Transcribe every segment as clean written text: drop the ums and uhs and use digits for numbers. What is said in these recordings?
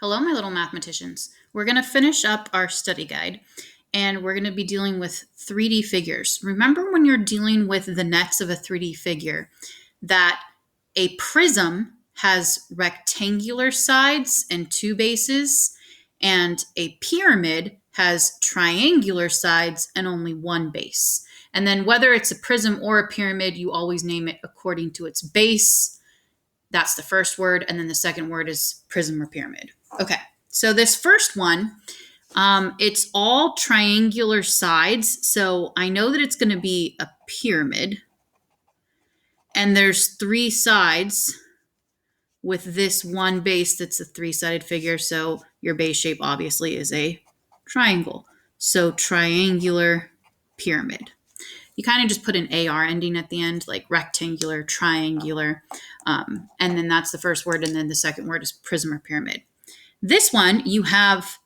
Hello, my little mathematicians. We're going to finish up our study guide and we're going to be dealing with 3D figures. Remember when you're dealing with the nets of a 3D figure that a prism has rectangular sides and two bases, and a pyramid has triangular sides and only one base. And then whether it's a prism or a pyramid, you always name it according to its base. That's the first word. And then the second word is prism or pyramid. Okay, so this first one, it's all triangular sides. So I know that it's going to be a pyramid. And there's three sides with this one base that's a three-sided figure. So your base shape obviously is a triangle. So triangular pyramid. You kind of just put an AR ending at the end, like rectangular, triangular. And then that's the first word. And then the second word is prism or pyramid. This one, you have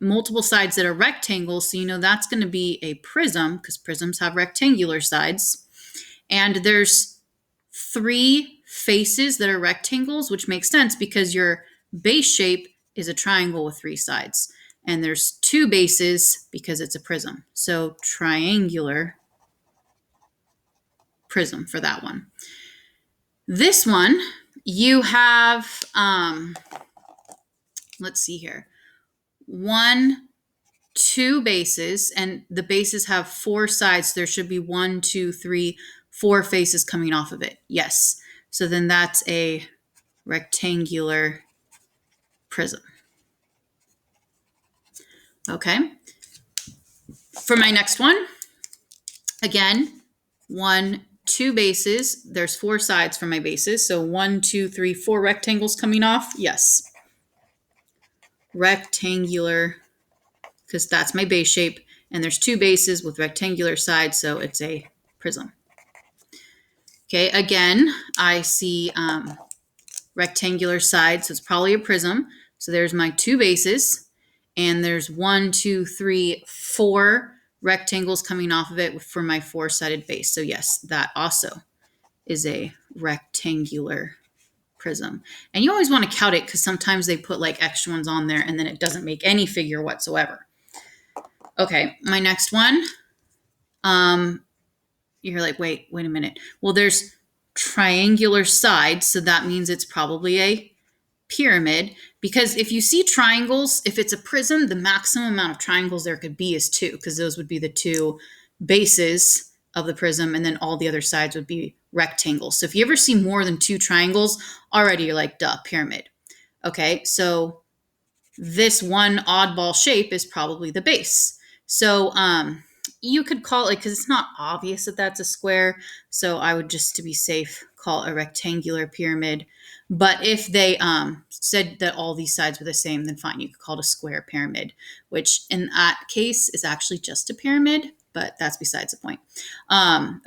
multiple sides that are rectangles. So you know that's going to be a prism because prisms have rectangular sides. And there's three faces that are rectangles, which makes sense because your base shape is a triangle with three sides. And there's two bases because it's a prism. So triangular prism for that one. This one, you have, let's see here, two bases, and the bases have four sides. There should be 1, 2, 3, 4 faces coming off of it. Yes. So then that's a rectangular prism. Okay. For my next one, again, 1, 2 bases. There's 4 sides for my bases. So 1, 2, 3, 4 rectangles coming off. Yes. Rectangular, because that's my base shape. And there's 2 bases with rectangular sides. So it's a prism. Okay. Again, I see rectangular sides. So it's probably a prism. So there's my 2 bases. And there's 1, 2, 3, 4 rectangles coming off of it for my 4-sided base. So yes, that also is a rectangular prism. And you always want to count it because sometimes they put like extra ones on there and then it doesn't make any figure whatsoever. Okay, my next one. You're like, wait a minute. Well, there's triangular sides, so that means it's probably a pyramid, because if you see triangles, if it's a prism, the maximum amount of triangles there could be is 2, because those would be the 2 bases of the prism, and then all the other sides would be rectangles. So if you ever see more than 2 triangles, already you're like, duh, pyramid. Okay, so this one oddball shape is probably the base. So you could call it, because it's not obvious that that's a square, so I would, just to be safe, call it a rectangular pyramid. But if they said that all these sides were the same, then fine, you could call it a square pyramid, which in that case is actually just a pyramid, but that's besides the point.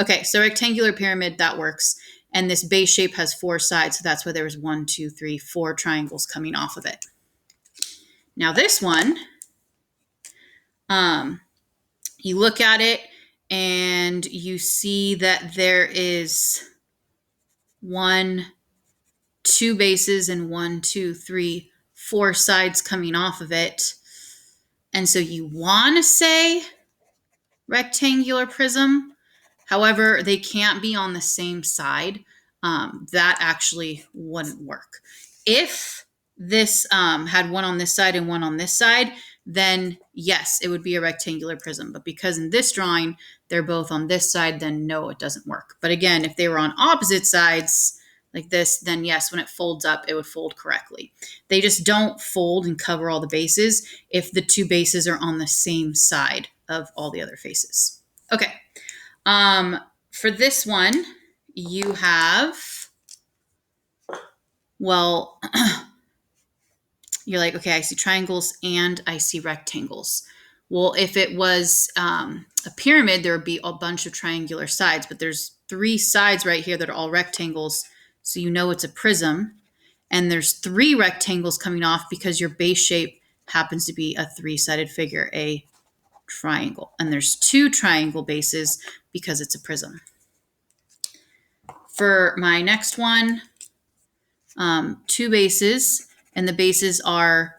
Okay, so rectangular pyramid, that works. And this base shape has 4 sides, so that's why there was 1, 2, 3, 4 triangles coming off of it. Now this one, you look at it and you see that there is 1, 2 bases and 1, 2, 3, 4 sides coming off of it. And so you want to say rectangular prism. However, they can't be on the same side. That actually wouldn't work. If this had one on this side and one on this side, then yes, it would be a rectangular prism. But because in this drawing, they're both on this side, then no, it doesn't work. But again, if they were on opposite sides like this, then yes, when it folds up, it would fold correctly. They just don't fold and cover all the bases if the 2 bases are on the same side of all the other faces. Okay. For this one, you have, well, you're like, okay, I see triangles and I see rectangles. Well, if it was a pyramid, there would be a bunch of triangular sides, but there's 3 sides right here that are all rectangles. So you know it's a prism. And there's 3 rectangles coming off because your base shape happens to be a 3-sided figure, a triangle. And there's 2 triangle bases because it's a prism. For my next one, 2 bases And the bases are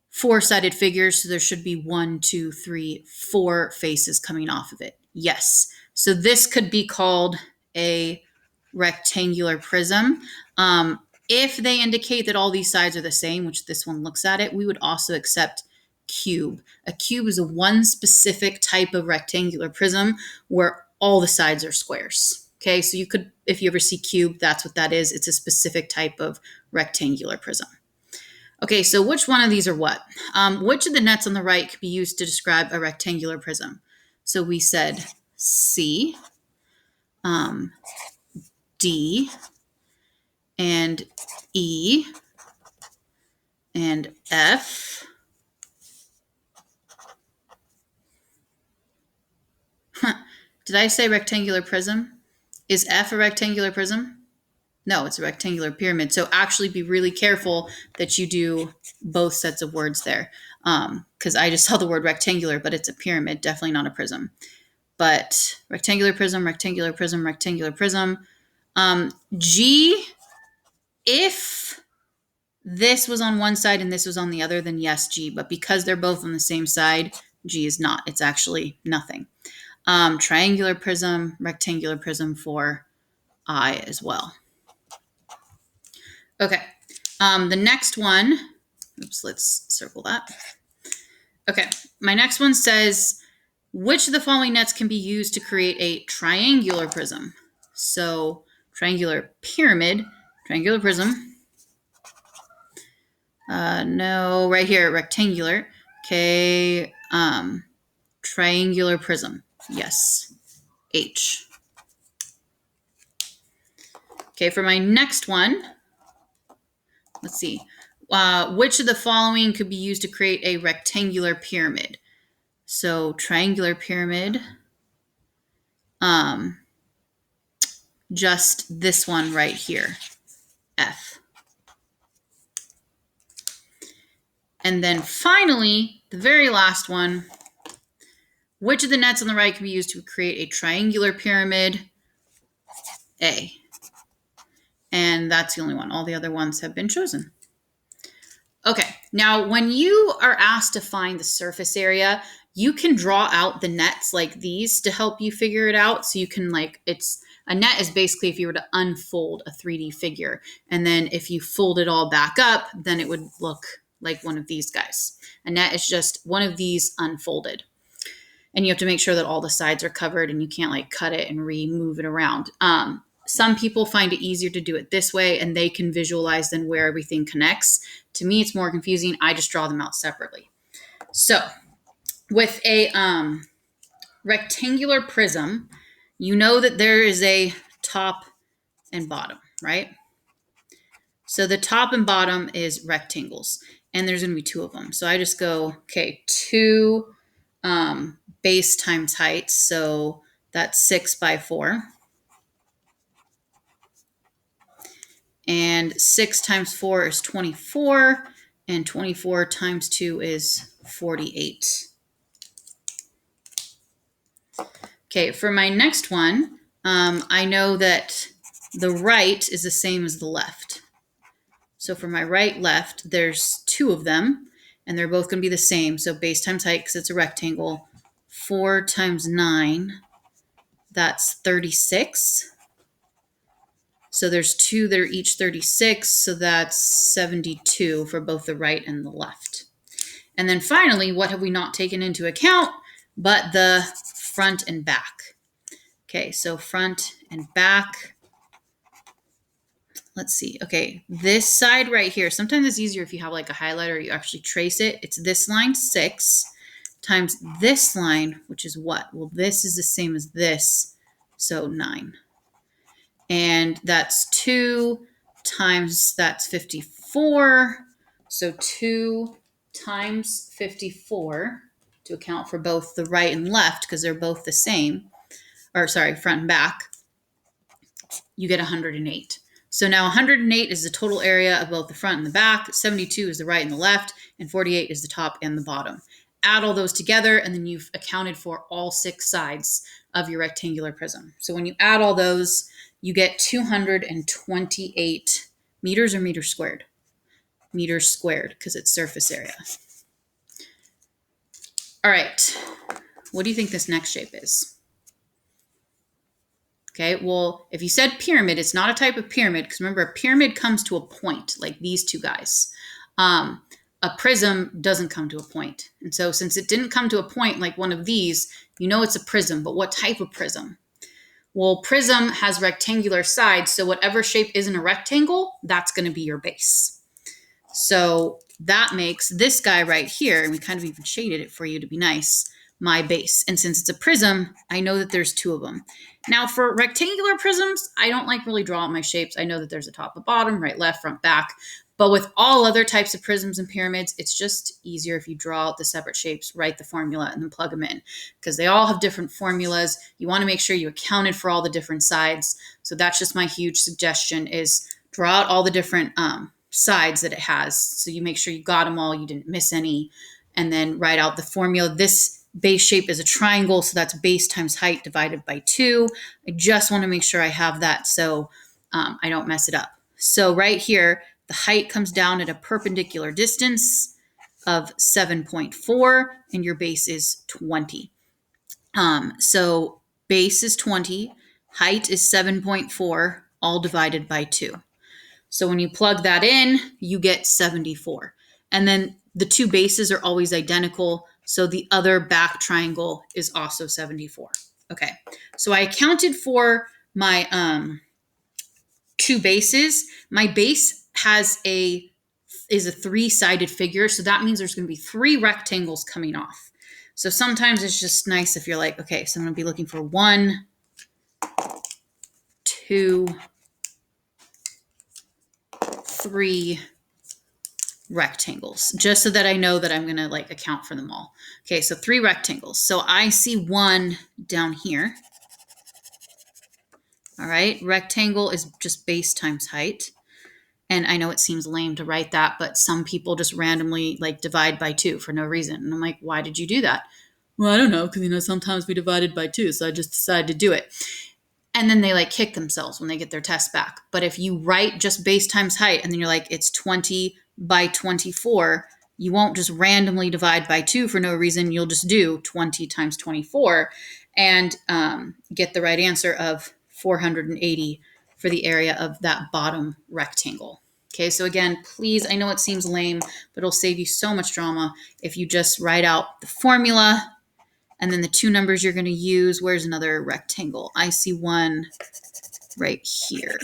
four-sided figures, so there should be 1, 2, 3, 4 faces coming off of it. Yes. So this could be called a rectangular prism. If they indicate that all these sides are the same, which this one looks at it, we would also accept cube. A cube is a one specific type of rectangular prism where all the sides are squares. Okay, so you could, if you ever see cube, that's what that is. It's a specific type of rectangular prism. Okay, so which one of these are what? Which of the nets on the right could be used to describe a rectangular prism? So we said C, D, and E, and F. Did I say rectangular prism? Is F a rectangular prism? No, it's a rectangular pyramid. So actually be really careful that you do both sets of words there. Because I just saw the word rectangular, but it's a pyramid, definitely not a prism. But rectangular prism, rectangular prism, rectangular prism. G, if this was on one side and this was on the other, then yes, G. But because they're both on the same side, G is not. It's actually nothing. Triangular prism, rectangular prism for I as well. Okay, the next one, oops, let's circle that. Okay, my next one says, which of the following nets can be used to create a triangular prism? So triangular pyramid, triangular prism. No, right here, rectangular. Okay, triangular prism, yes, H. Okay, for my next one, let's see. Which of the following could be used to create a rectangular pyramid? So triangular pyramid, just this one right here, F. And then finally, the very last one, which of the nets on the right can be used to create a triangular pyramid? A. And that's the only one. All the other ones have been chosen. Okay, now when you are asked to find the surface area, you can draw out the nets like these to help you figure it out. So you can a net is basically if you were to unfold a 3D figure. And then if you fold it all back up, then it would look like one of these guys. A net is just one of these unfolded. And you have to make sure that all the sides are covered and you can't cut it and remove it around. Some people find it easier to do it this way and they can visualize then where everything connects. To me, it's more confusing. I just draw them out separately. So with a rectangular prism, you know that there is a top and bottom, right? So the top and bottom is rectangles, and there's going to be two of them. So I just go, okay, 2 base times height. So that's 6 by 4. And 6 times 4 is 24, and 24 times 2 is 48. Okay, for my next one, I know that the right is the same as the left. So for my right, left, there's 2 of them, and they're both going to be the same. So base times height, because it's a rectangle, 4 times 9, that's 36. So there's 2 that are each 36, so that's 72 for both the right and the left. And then finally, what have we not taken into account but the front and back? Okay, so front and back. Let's see. Okay, this side right here, sometimes it's easier if you have a highlighter, you actually trace it. It's this line 6 times this line, which is what? Well, this is the same as this, so 9. And that's 2 times, that's 54. So 2 times 54 to account for both the right and left because they're both the same, or sorry, front and back, you get 108. So now 108 is the total area of both the front and the back, 72 is the right and the left, and 48 is the top and the bottom. Add all those together, and then you've accounted for all 6 sides of your rectangular prism. So when you add all those, you get 228 meters or meters squared. meters squared because it's surface area. All right, what do you think this next shape is? Okay, well, if you said pyramid, it's not a type of pyramid because remember, a pyramid comes to a point like these two guys. A prism doesn't come to a point. And so since it didn't come to a point like one of these, you know it's a prism, but what type of prism? Well, prism has rectangular sides, so whatever shape isn't a rectangle, that's going to be your base. So that makes this guy right here, and we kind of even shaded it for you to be nice, my base. And since it's a prism, I know that there's two of them. Now for rectangular prisms, I don't like really draw out my shapes. I know that there's a top, a bottom, right, left, front, back. But with all other types of prisms and pyramids, it's just easier if you draw out the separate shapes, write the formula, and then plug them in. Because they all have different formulas. You want to make sure you accounted for all the different sides. So that's just my huge suggestion is draw out all the different sides that it has. So you make sure you got them all, you didn't miss any. And then write out the formula. This base shape is a triangle, so that's base times height divided by 2. I just want to make sure I have that so I don't mess it up. So right here, the height comes down at a perpendicular distance of 7.4, and your base is 20. So base is 20, height is 7.4, all divided by 2. So when you plug that in, you get 74. And then the two bases are always identical, so the other back triangle is also 74. Okay, so I accounted for my two bases. My base is a three-sided figure, so that means there's going to be 3 rectangles coming off. So sometimes it's just nice if you're like, okay, so I'm going to be looking for 1, 2, 3 rectangles, just so that I know that I'm going to like account for them all. Okay, so 3 rectangles. So I see 1 down here. All right, rectangle is just base times height. And I know it seems lame to write that, but some people just randomly like divide by 2 for no reason. And I'm like, why did you do that? Well, I don't know, because sometimes we divided by 2, so I just decided to do it. And then they like kick themselves when they get their test back. But if you write just base times height and then you're like, it's 20 by 24, you won't just randomly divide by 2 for no reason. You'll just do 20 times 24 and get the right answer of 480 for the area of that bottom rectangle. Okay, so again, please, I know it seems lame, but it'll save you so much drama if you just write out the formula and then the 2 numbers you're going to use. Where's another rectangle? I see one right here.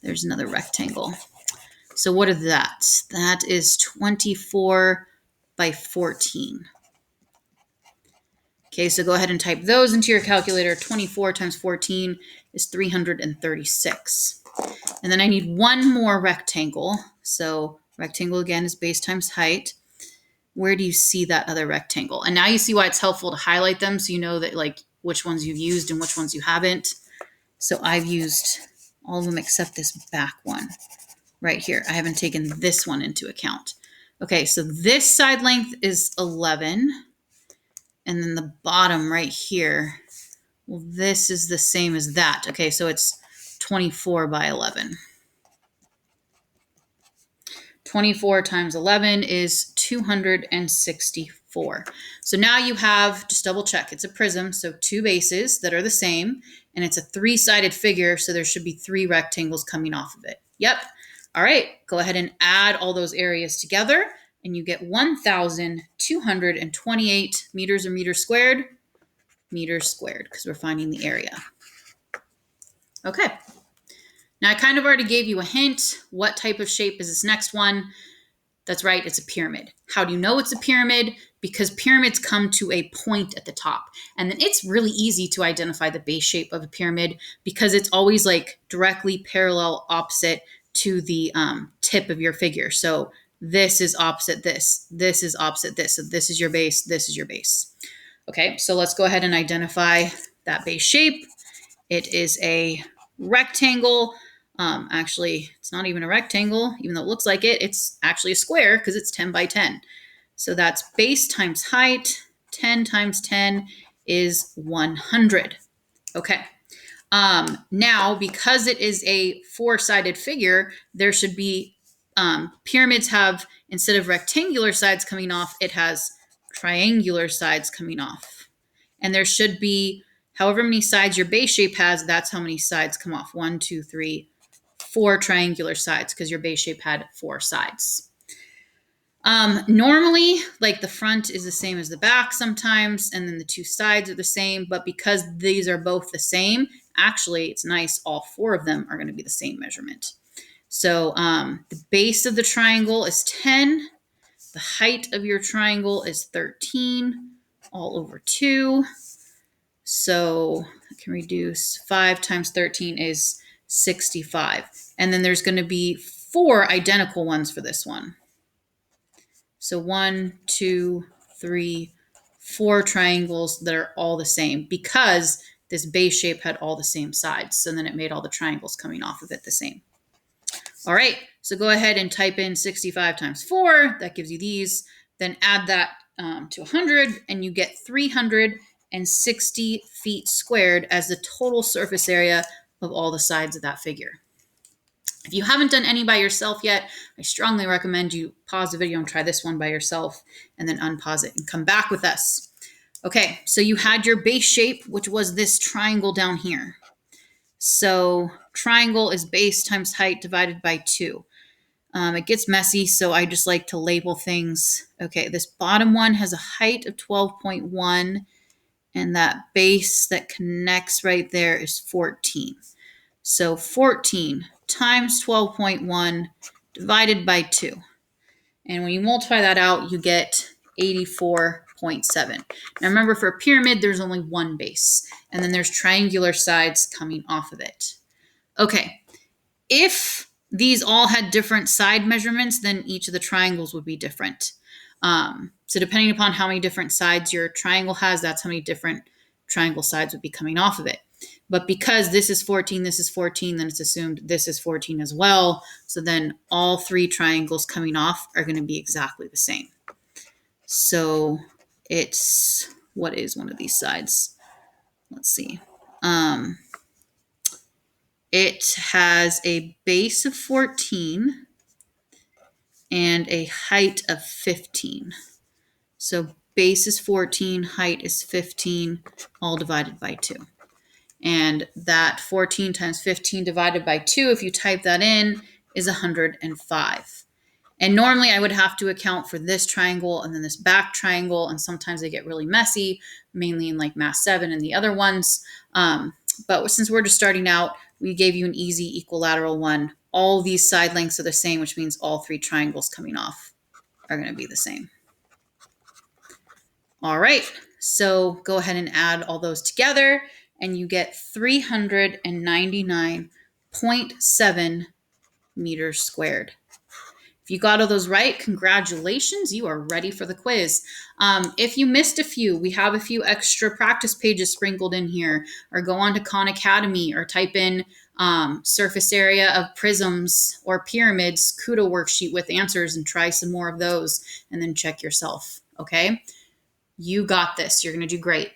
There's another rectangle. So what is that? That is 24 by 14. Okay, so go ahead and type those into your calculator. 24 times 14 is 336. And then I need one more rectangle. So rectangle again is base times height. Where do you see that other rectangle? And now you see why it's helpful to highlight them so you know that like which ones you've used and which ones you haven't. So I've used all of them except this back one right here. I haven't taken this one into account. Okay, so this side length is 11. And then the bottom right here, well, this is the same as that. Okay, so it's 24 by 11. 24 times 11 is 264. So now you have, just double check, it's a prism, so 2 bases that are the same, and it's a 3-sided figure, so there should be 3 rectangles coming off of it. Yep. All right, go ahead and add all those areas together, and you get 1,228 meters or meters squared, because we're finding the area. Okay. Now, I kind of already gave you a hint. What type of shape is this next one? That's right, it's a pyramid. How do you know it's a pyramid? Because pyramids come to a point at the top. And then it's really easy to identify the base shape of a pyramid because it's always like directly parallel opposite to the tip of your figure. So this is opposite this. This is opposite this. So this is your base. This is your base. Okay, so let's go ahead and identify that base shape. It is a rectangle. Actually, it's not even a rectangle, even though it looks like it. It's actually a square because it's 10 by 10. So that's base times height. 10 times 10 is 100. Okay. Now, because it is a 4-sided figure, there should be pyramids have, instead of rectangular sides coming off, it has triangular sides coming off. And there should be, however many sides your base shape has, that's how many sides come off. 1, 2, 3, 4 triangular sides, because your base shape had 4 sides. Normally, like the front is the same as the back sometimes, and then the 2 sides are the same, but because these are both the same, actually, it's nice, all 4 of them are going to be the same measurement. So the base of the triangle is 10. The height of your triangle is 13 all over 2. So I can reduce 5 times 13 is 65. And then there's going to be 4 identical ones for this one. So 1, 2, 3, 4 triangles that are all the same because this base shape had all the same sides. So then it made all the triangles coming off of it the same. All right, so go ahead and type in 65 times 4. That gives you these. Then add that to 100, and you get 360 feet squared as the total surface area of all the sides of that figure. If you haven't done any by yourself yet, I strongly recommend you pause the video and try this one by yourself, and then unpause it and come back with us. Okay, so you had your base shape, which was this triangle down here. So triangle is base times height divided by 2. It gets messy, so I just like to label things. Okay, this bottom one has a height of 12.1, and that base that connects right there is 14. So 14 times 12.1 divided by 2. And when you multiply that out, you get 84.7. Now remember, for a pyramid, there's only one base, and then there's triangular sides coming off of it. Okay, if these all had different side measurements, then each of the triangles would be different. So depending upon how many different sides your triangle has, that's how many different triangle sides would be coming off of it. But because this is 14, this is 14, then it's assumed this is 14 as well. So then all 3 triangles coming off are going to be exactly the same. So it's, what is one of these sides? Let's see. It has a base of 14 and a height of 15. So base is 14, height is 15, all divided by 2. And that 14 times 15 divided by 2, if you type that in, is 105. And normally I would have to account for this triangle and then this back triangle, and sometimes they get really messy, mainly in like Math 7 and the other ones. But since we're just starting out, we gave you an easy equilateral one. All these side lengths are the same, which means all 3 triangles coming off are going to be the same. All right, so go ahead and add all those together, and you get 399.7 meters squared. If you got all those right, congratulations, you are ready for the quiz. If you missed a few, we have a few extra practice pages sprinkled in here, or go on to Khan Academy or type in surface area of prisms or pyramids CUDA worksheet with answers and try some more of those, and then check yourself, okay? You got this. You're going to do great.